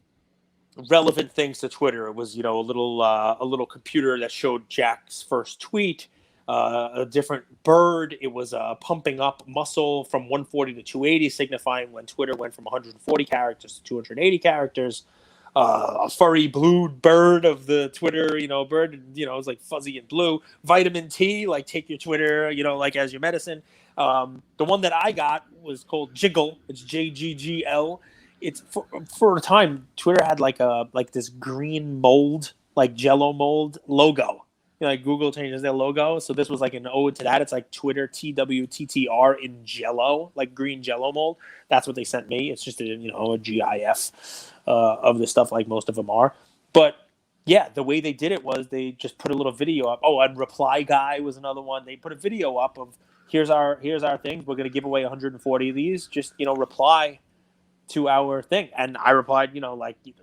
relevant things to Twitter. It was, a little computer that showed Jack's first tweet. A different bird. It was a pumping up muscle from 140 to 280, signifying when Twitter went from 140 characters to 280 characters. A furry blue bird of the Twitter, bird, it was like fuzzy and blue. Vitamin T, like take your Twitter, like as your medicine. The one that I got was called Jiggle. It's JGGL. It's for a time Twitter had like this green mold, like Jello mold logo. Like Google changes their logo, so this was like an ode to that. It's like Twitter TWTTR in Jello, like green Jello mold. That's what they sent me. It's just a GIF of the stuff, like most of them are. But yeah, the way they did it was they just put a little video up. Oh, and Reply Guy was another one. They put a video up of here's our things. We're gonna give away 140 of these. Just reply to our thing. And I replied,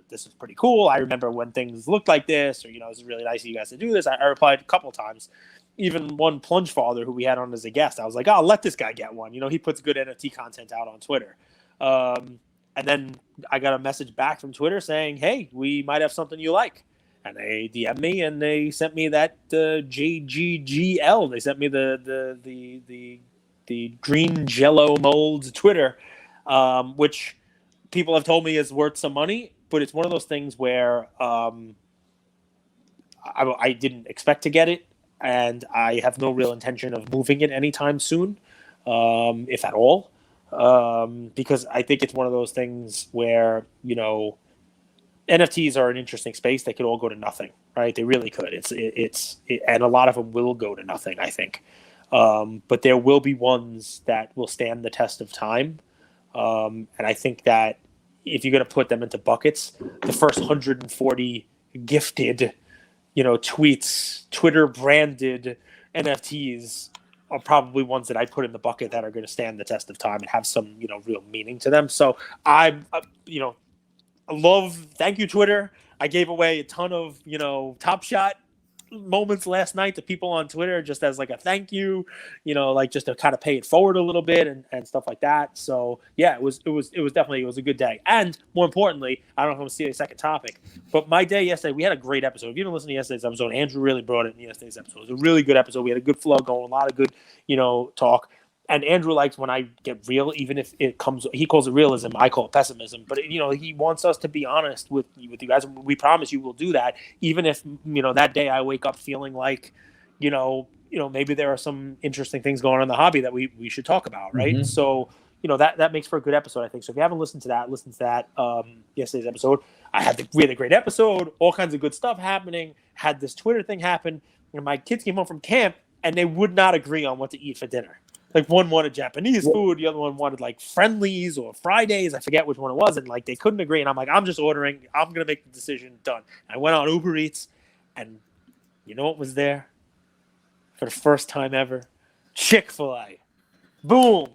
this is pretty cool. I remember when things looked like this, or, this is really nice of you guys to do this. I replied a couple times. Even one Plunge Father who we had on as a guest, I was like, I'll let this guy get one. He puts good NFT content out on Twitter. And then I got a message back from Twitter saying, hey, we might have something you like. And they DM'd me and they sent me that JGGL. They sent me the green Jello mold Twitter, which people have told me is worth some money, but it's one of those things where I didn't expect to get it, and I have no real intention of moving it anytime soon, if at all, because I think it's one of those things where, NFTs are an interesting space. They could all go to nothing, right? They really could. And a lot of them will go to nothing, I think. But there will be ones that will stand the test of time. And I think that if you're going to put them into buckets, the first 140 gifted, tweets, Twitter branded NFTs are probably ones that I put in the bucket that are going to stand the test of time and have some, real meaning to them. So thank you, Twitter. I gave away a ton of, Top Shot moments last night to people on Twitter just as like a thank you, like just to kind of pay it forward a little bit and stuff like that. So yeah, it was definitely a good day. And more importantly, I don't know if I'm gonna see a second topic, but my day yesterday, we had a great episode. If you didn't listen to yesterday's episode, Andrew really brought it in yesterday's episode. It was a really good episode. We had a good flow going, a lot of good, talk. And Andrew likes when I get real, even if it comes. He calls it realism. I call it pessimism. But he wants us to be honest with you guys. We promise you we'll do that, even if that day I wake up feeling like, maybe there are some interesting things going on in the hobby that we should talk about, right?
Mm-hmm.
So that makes for a good episode, I think. So if you haven't listened to that, listen to that. Yesterday's episode, we had a great episode, all kinds of good stuff happening. Had this Twitter thing happen, and my kids came home from camp and they would not agree on what to eat for dinner. Like one wanted Japanese food, the other one wanted like Friendlies or Fridays. I forget which one it was, and like they couldn't agree. And I'm like, I'm just ordering. I'm gonna make the decision. Done. I went on Uber Eats, and you know what was there for the first time ever? Chick-fil-A. Boom!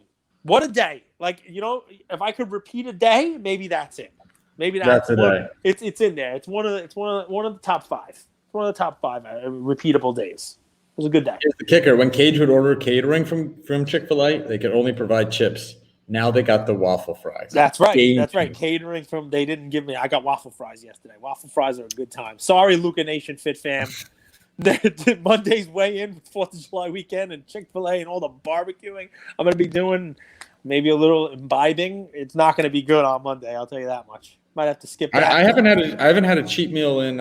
What a day! Like if I could repeat a day, maybe that's it. Maybe that's
a day.
It's in there. It's one of the top 5. It's one of the top 5 repeatable days. It was a good day.
Here's the kicker. When Cage would order catering from Chick-fil-A, they could only provide chips. Now they got the waffle fries.
That's right. That's right. Catering they didn't give me. I got waffle fries yesterday. Waffle fries are a good time. Sorry, Luca Nation Fit fam. Monday's weigh in with 4th of July weekend and Chick-fil-A and all the barbecuing I'm going to be doing. Maybe a little imbibing. It's not going to be good on Monday. I'll tell you that much. Might have to skip that.
I haven't had a cheat meal in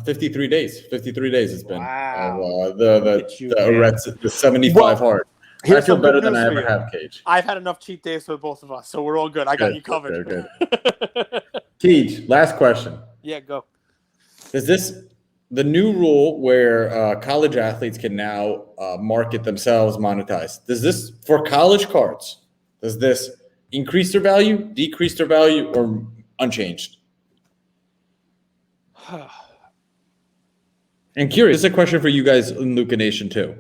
53 days. 53 days it's been.
Wow.
The 75 hard. I feel better than I ever have, Cage.
I've had enough cheat days for both of us, so we're all good. I got you covered.
Good. Cage, last question.
Yeah, go.
Does the new rule where college athletes can now market themselves, monetize, does this, for college cards, does this increase their value, decrease their value, or unchanged? And curious, this is a question for you guys in Luca Nation too.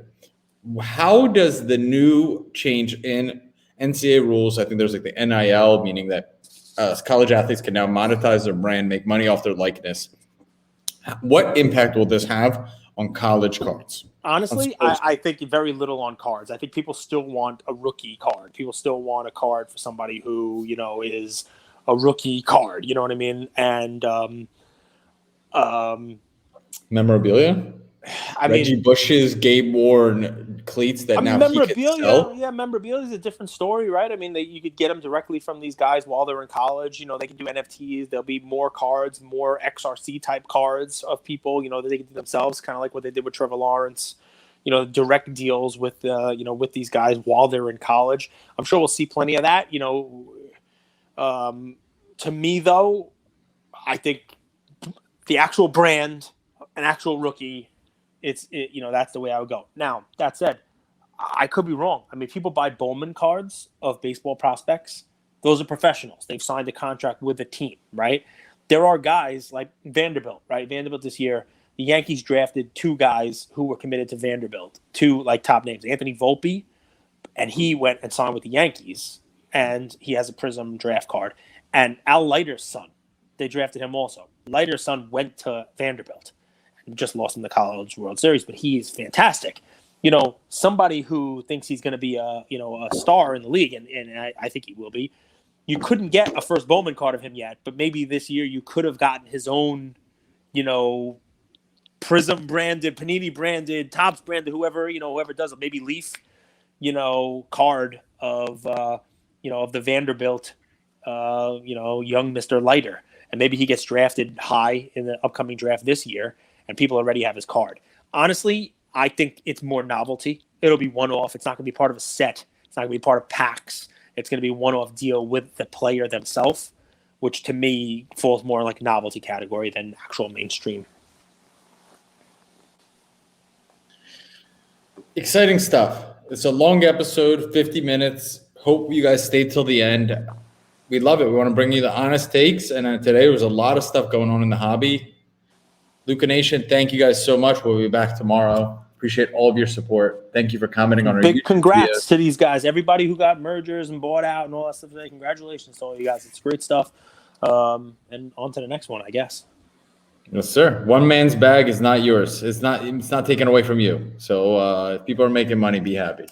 How does the new change in NCAA rules, I think there's like the NIL, meaning that college athletes can now monetize their brand, make money off their likeness. What impact will this have on college cards?
Honestly, I think very little on cards. I think people still want a rookie card. People still want a card for somebody who, is a rookie card. You know what I mean? And
memorabilia? Reggie Bush's Gabe Warren cleats that now he can sell?
Yeah, memorabilia is a different story, right? I mean, you could get them directly from these guys while they're in college. They can do NFTs. There'll be more cards, more XRC type cards of people, that they can do themselves, kind of like what they did with Trevor Lawrence. Direct deals with with these guys while they're in college. I'm sure we'll see plenty of that. To me though, I think the actual brand, an actual rookie, that's the way I would go. Now, that said, I could be wrong. I mean, people buy Bowman cards of baseball prospects. Those are professionals. They've signed a contract with the team, right? There are guys like Vanderbilt, right? Vanderbilt this year, the Yankees drafted 2 guys who were committed to Vanderbilt, 2 like top names. Anthony Volpe, and he went and signed with the Yankees, and he has a Prism draft card. And Al Leiter's son, they drafted him also. Leiter's son went to Vanderbilt. Just lost in the College World Series, but he's fantastic. Somebody who thinks he's going to be a star in the league, and I think he will be. You couldn't get a first Bowman card of him yet, but maybe this year you could have gotten his own, Prism branded, Panini branded, Topps branded, whoever does it, maybe Leaf, card of of the Vanderbilt, young Mr. Leiter, and maybe he gets drafted high in the upcoming draft this year. And people already have his card. Honestly, I think it's more novelty. It'll be one-off. It's not going to be part of a set. It's not going to be part of packs. It's going to be a one-off deal with the player themselves, which to me falls more like novelty category than actual mainstream.
Exciting stuff. It's a long episode, 50 minutes. Hope you guys stayed till the end. We love it. We want to bring you the honest takes. And today there was a lot of stuff going on in the hobby. Luca Nation, thank you guys so much. We'll be back tomorrow. Appreciate all of your support. Thank you for commenting on our
big
YouTube
congrats
videos.
To these guys. Everybody who got mergers and bought out and all that stuff today. Congratulations to all you guys. It's great stuff. And on to the next one, I guess.
Yes, sir. One man's bag is not yours. It's not taken away from you. So if people are making money, be happy.